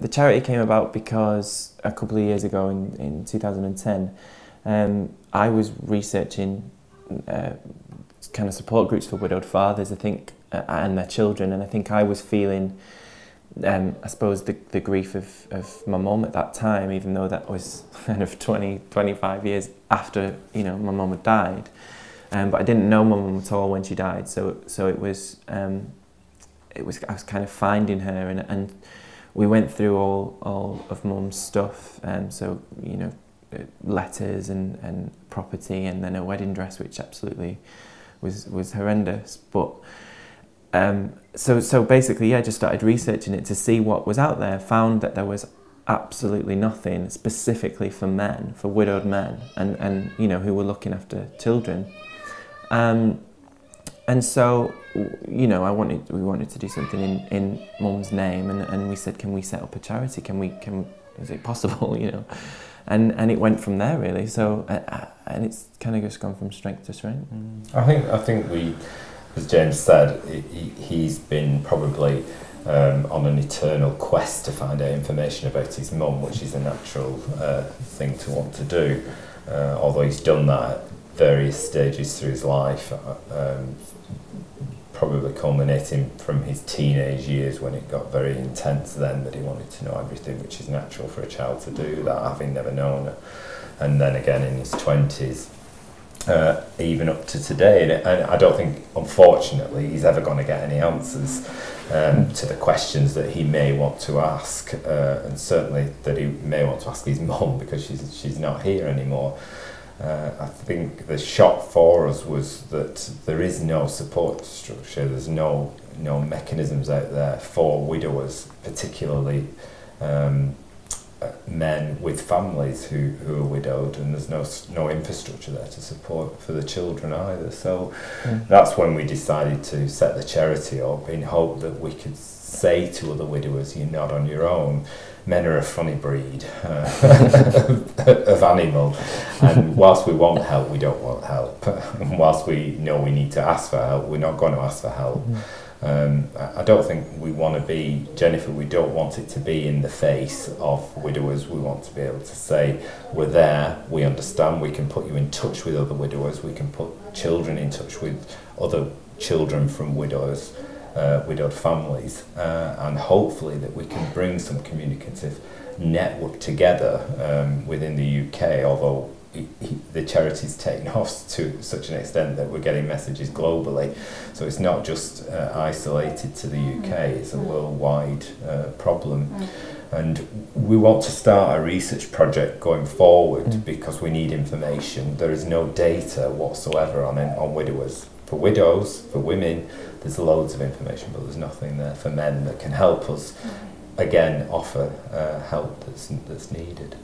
The charity came about because a couple of years ago in 2010, I was researching kind of support groups for widowed fathers, I think, and their children, and I think I was feeling, I suppose, the grief of my mum at that time, even though that was kind of 25 years after, you know, my mum had died. But I didn't know my mum at all when she died, so it was I was kind of finding her, and we went through all of mum's stuff, so, you know, letters and property, and then a wedding dress, which absolutely was horrendous. But so basically, yeah, I just started researching it to see what was out there. Found that there was absolutely nothing specifically for men, for widowed men, and you know, who were looking after children. And so, you know, we wanted to do something in Mum's name, and we said, can we set up a charity? Is it possible? You know, and it went from there, really. So, and it's kind of just gone from strength to strength. I think we, as James said, he's been probably on an eternal quest to find out information about his mum, which is a natural thing to want to do. Although he's done that at various stages through his life, probably culminating from his teenage years when it got very intense then, that he wanted to know everything, which is natural for a child to do, that having never known her. And then again in his 20s, even up to today. And I don't think, unfortunately, he's ever going to get any answers to the questions that he may want to ask, and certainly that he may want to ask his mum, because she's not here anymore. I think the shock for us was that there is no support structure, there's no mechanisms out there for widowers, particularly men with families who are widowed, and there's no infrastructure there to support for the children either. So that's when we decided to set the charity up, in hope that we could say to other widowers, you're not on your own. Men are a funny breed of animal, and whilst we want help, we don't want help. And whilst we know we need to ask for help, we're not going to ask for help. I don't think we want to be, Jennifer, we don't want it to be in the face of widowers. We want to be able to say, we're there, we understand, we can put you in touch with other widowers, we can put children in touch with other children from widowed families, and hopefully that we can bring some communicative network together within the UK, although the charity's taken off to such an extent that we're getting messages globally. So it's not just isolated to the UK, it's a worldwide problem. And we want to start a research project going forward because we need information. There is no data whatsoever on widowers. For widows, for women, there's loads of information, but there's nothing there for men that can help us, again, offer help that's needed.